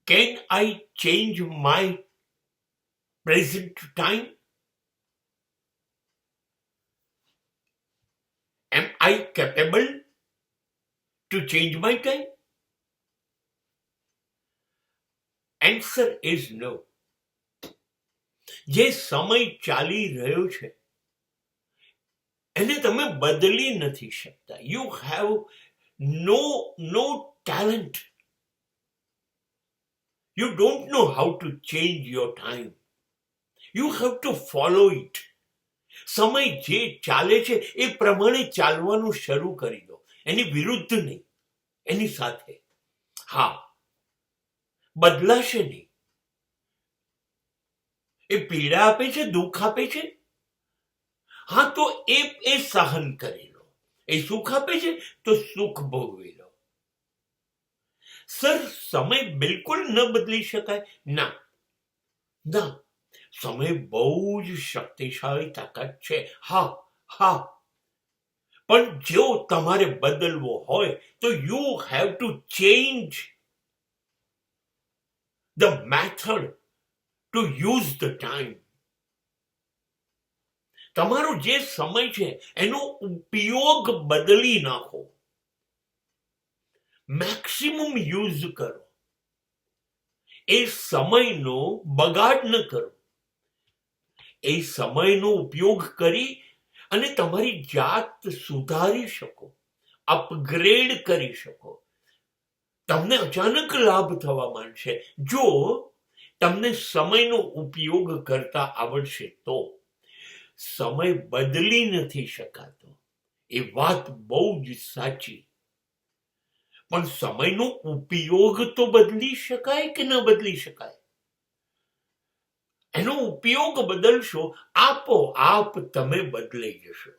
Can I change my present time? Am I capable to change my time? Answer is no. જે સમય ચાલી રહ્યો છે એને તમે બદલી નથી શકતા. You have no talent. You don't know how to change your time. You have to follow it. સમય જે ચાલે છે એ પ્રમાણે ચાલવાનું શરૂ કરી દો, એની વિરુદ્ધ નહીં, એની સાથે. હા, બદલાશે નહીં. એ પીડા આપે છે, દુઃખ આપે છે, હા, તો એ સહન કરી લો. એ સુખ આપે છે તો સુખ ભોગવી લો. સર, સમય બિલકુલ ન બદલી શકાય? ના, સમય બહુ જ શક્તિશાળી તાકાત છે. હા, પણ જો તમારે બદલવો હોય તો you have to change the method to use the time. તમારો જે સમય છે એનો ઉપયોગ બદલી નાખો. મેક્સિમમ યુઝ કરો. એ સમયનો બગાડ ન કરો. એ સમયનો ઉપયોગ કરી અને તમારી જાત સુધારી શકો, અપગ્રેડ કરી શકો. તમને અચાનક લાભ થવા માંડશે જો તમને સમયનો ઉપયોગ કરતા આવડશે તો. સમય બદલી નથી શકાતો, એ વાત બહુ જ સાચી. પણ સમયનો ઉપયોગ તો બદલી શકાય કે ન બદલી શકાય? એનો ઉપયોગ બદલશો, આપોઆપ તમે બદલાઈ જશો.